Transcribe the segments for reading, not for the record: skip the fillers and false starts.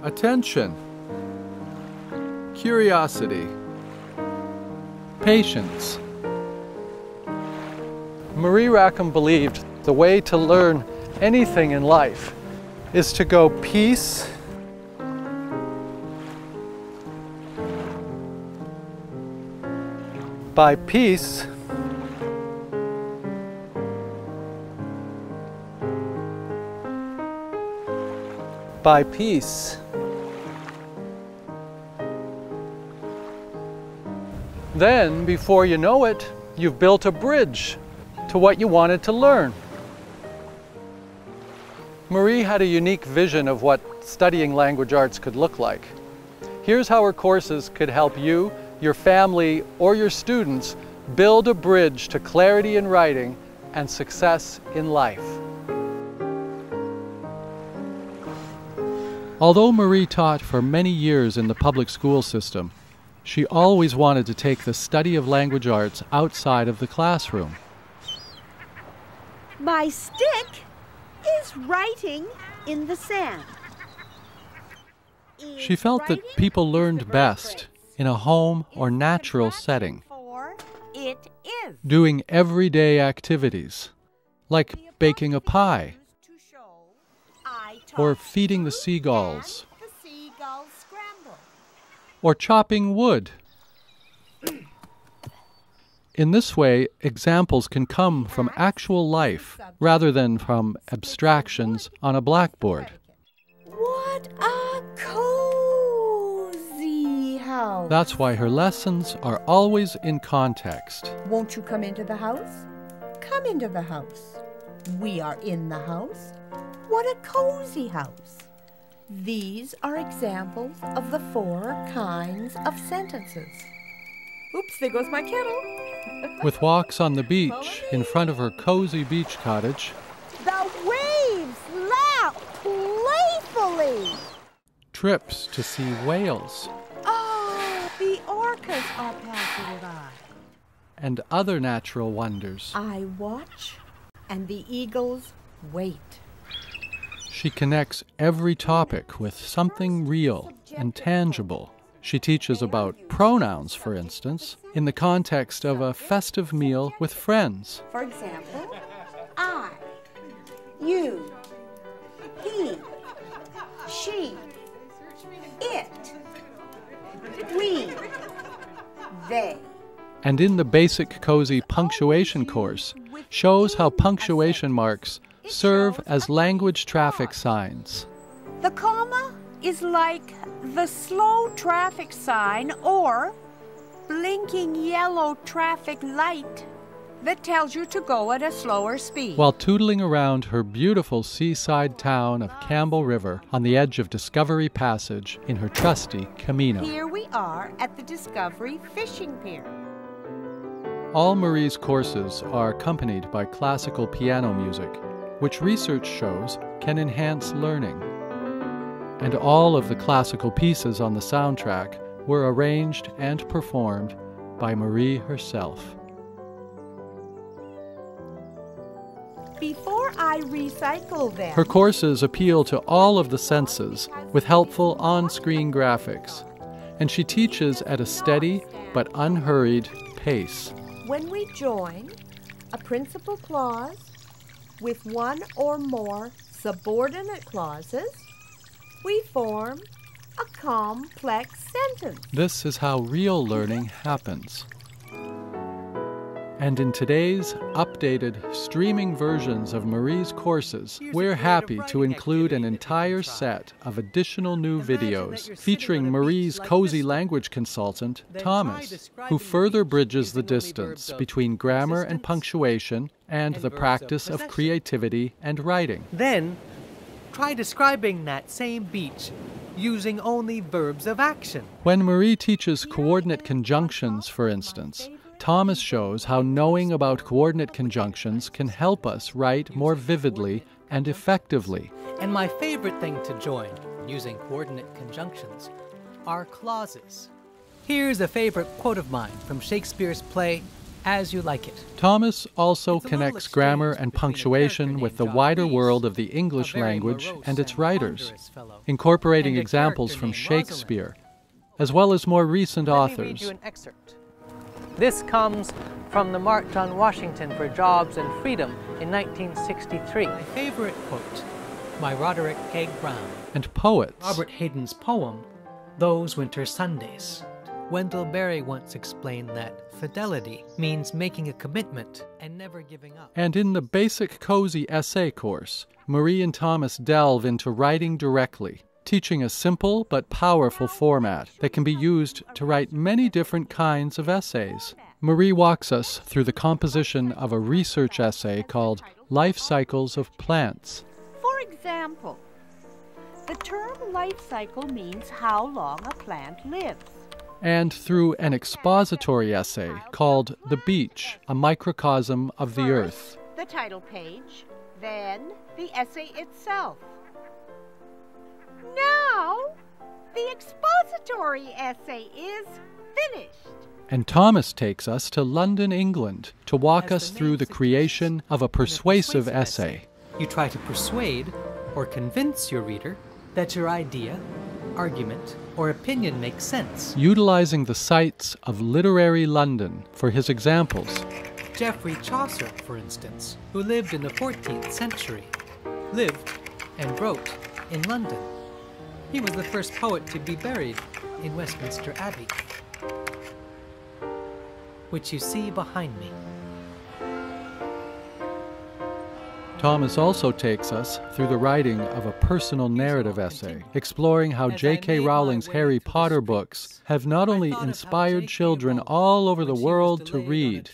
attention, curiosity, patience. Marie Rackham believed the way to learn anything in life is to go piece by piece by piece. Then, before you know it, you've built a bridge to what you wanted to learn. Marie had a unique vision of what studying language arts could look like. Here's how her courses could help you, your family, or your students build a bridge to clarity in writing and success in life. Although Marie taught for many years in the public school system, she always wanted to take the study of language arts outside of the classroom. My stick is writing in the sand. She felt that people learned best in a home or natural setting, doing everyday activities, like baking a pie, or feeding the seagulls, or chopping wood. In this way, examples can come from actual life rather than from abstractions on a blackboard. What a cozy house! That's why her lessons are always in context. Won't you come into the house? Come into the house. We are in the house. What a cozy house! These are examples of the 4 kinds of sentences. Oops, there goes my kettle. With walks on the beach in front of her cozy beach cottage, The waves lap playfully. trips to see whales, Oh, the orcas are passing by. and other natural wonders. I watch, and the eagles wait. She connects every topic with something real and tangible. She teaches about pronouns, for instance, in the context of a festive meal with friends. For example, I, you, he, she, it, we, they. And in the basic cozy punctuation course, shows how punctuation marks serve as language traffic signs. The comma is like the slow traffic sign or blinking yellow traffic light that tells you to go at a slower speed. While tootling around her beautiful seaside town of Campbell River on the edge of Discovery Passage in her trusty Camino. Here we are at the Discovery Fishing Pier. All Marie's courses are accompanied by classical piano music, which research shows can enhance learning. And all of the classical pieces on the soundtrack were arranged and performed by Marie herself. Before I recycle them, Her courses appeal to all of the senses with helpful on-screen graphics, and she teaches at a steady but unhurried pace. When we join a principal clause with one or more subordinate clauses, we form a complex sentence. This is how real learning happens. And in today's updated streaming versions of Marie's courses, we're happy to include an entire set of additional new videos featuring Marie's cozy language consultant, Thomas, who further bridges the distance between grammar and punctuation and the practice of creativity and writing. Then, try describing that same beach using only verbs of action. When Marie teaches coordinate conjunctions, for instance, Thomas shows how knowing about coordinate conjunctions can help us write more vividly and effectively. And my favorite thing to join using coordinate conjunctions are clauses. Here's a favorite quote of mine from Shakespeare's play, as you like it. Thomas also It's a little connects exchange grammar and between a punctuation character with the named wider John world Reese, of the English a very language morose and its and writers, ponderous fellow, incorporating and a examples character from named Rosalind. Shakespeare, as well as more recent Let me read authors. you an excerpt. This comes from the March on Washington for Jobs and Freedom in 1963. My favorite quote by Roderick Haig Brown. And poets. Robert Hayden's poem, Those Winter Sundays. Wendell Berry once explained that fidelity means making a commitment and never giving up. And in the basic cozy essay course, Marie and Thomas delve into writing directly, teaching a simple but powerful format that can be used to write many different kinds of essays. Marie walks us through the composition of a research essay called Life Cycles of Plants. For example, the term life cycle means how long a plant lives. And through an expository essay called The Beach, a microcosm of the earth. The title page, then the essay itself. Now, the expository essay is finished. And Thomas takes us to London, England, to walk us through the creation of a persuasive essay. You try to persuade or convince your reader that your idea, argument, or opinion makes sense. Utilizing the sights of literary London for his examples. Geoffrey Chaucer, for instance, who lived in the 14th century, lived and wrote in London. He was the first poet to be buried in Westminster Abbey, which you see behind me. Thomas also takes us through the writing of a personal narrative essay, exploring how J.K. Rowling's Harry Potter books have not only inspired children all over the world to read,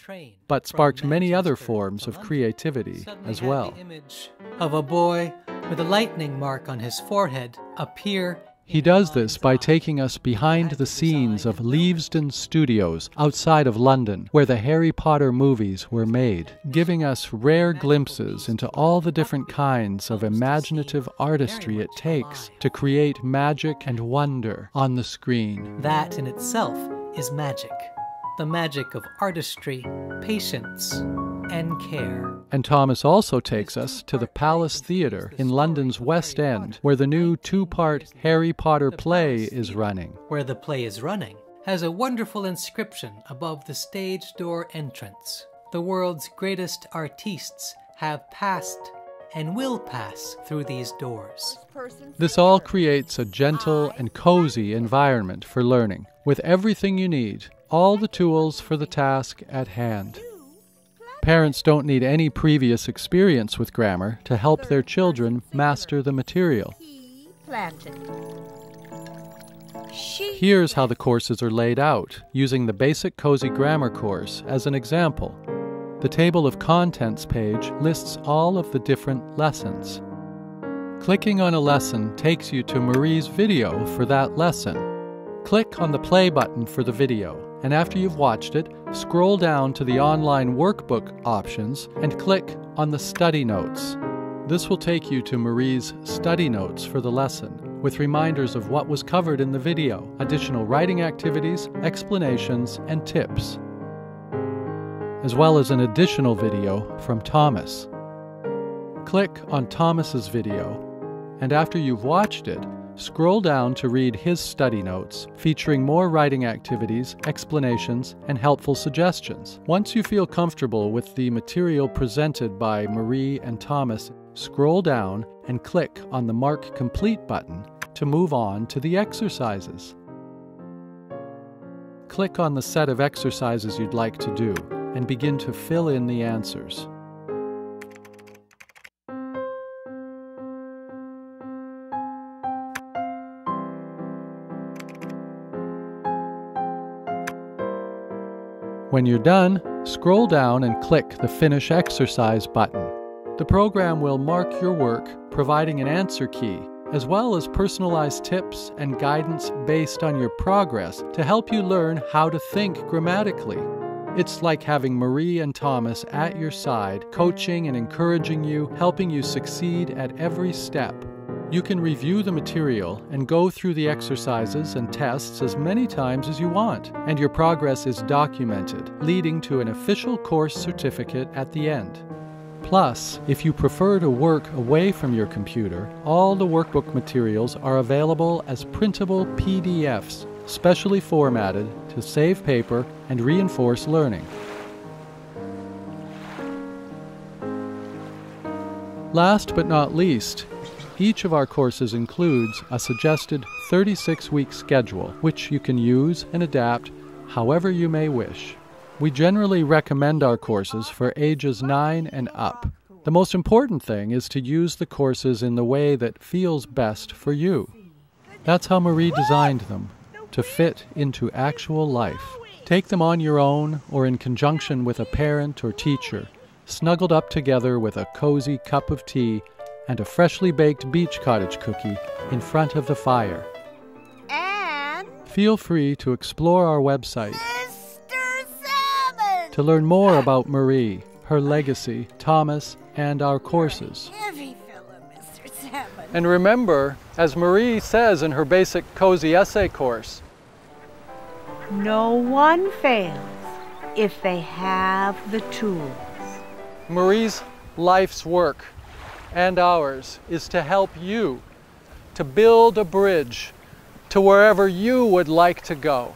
but sparked many other forms of creativity as well. The image of a boy with a lightning mark on his forehead appear. He does this by taking us behind the scenes of Leavesden Studios outside of London, where the Harry Potter movies were made, giving us rare glimpses into all the different kinds of imaginative artistry it takes to create magic and wonder on the screen. That in itself is magic. The magic of artistry, patience, and care. And Thomas also takes us to the Palace Theatre in London's West End, where the new two-part Harry Potter play is running. Where the play is running has a wonderful inscription above the stage door entrance. The world's greatest artistes have passed and will pass through these doors. This all creates a gentle and cozy environment for learning, with everything you need, all the tools for the task at hand. Parents don't need any previous experience with grammar to help their children master the material. Here's how the courses are laid out, using the Basic Cozy Grammar course as an example. The Table of Contents page lists all of the different lessons. Clicking on a lesson takes you to Marie's video for that lesson. Click on the play button for the video, and after you've watched it, scroll down to the online workbook options and click on the study notes. This will take you to Marie's study notes for the lesson, with reminders of what was covered in the video, additional writing activities, explanations, and tips, as well as an additional video from Thomas. Click on Thomas's video, and after you've watched it, scroll down to read his study notes, featuring more writing activities, explanations, and helpful suggestions. Once you feel comfortable with the material presented by Marie and Thomas, scroll down and click on the Mark Complete button to move on to the exercises. Click on the set of exercises you'd like to do and begin to fill in the answers. When you're done, scroll down and click the Finish Exercise button. The program will mark your work, providing an answer key, as well as personalized tips and guidance based on your progress to help you learn how to think grammatically. It's like having Marie and Thomas at your side, coaching and encouraging you, helping you succeed at every step. You can review the material and go through the exercises and tests as many times as you want, and your progress is documented, leading to an official course certificate at the end. Plus, if you prefer to work away from your computer, all the workbook materials are available as printable PDFs, specially formatted to save paper and reinforce learning. Last but not least, each of our courses includes a suggested 36-week schedule, which you can use and adapt however you may wish. We generally recommend our courses for ages 9 and up. The most important thing is to use the courses in the way that feels best for you. That's how Marie designed them, to fit into actual life. Take them on your own or in conjunction with a parent or teacher, snuggled up together with a cozy cup of tea and a freshly baked beach cottage cookie in front of the fire. And Feel free to explore our website Mr. Salmon! to learn more about Marie, her legacy, Thomas, and our courses. Heavy fellow, Mr. Salmon. And remember, as Marie says in her basic cozy essay course, No one fails if they have the tools. Marie's life's work and ours is to help you to build a bridge to wherever you would like to go.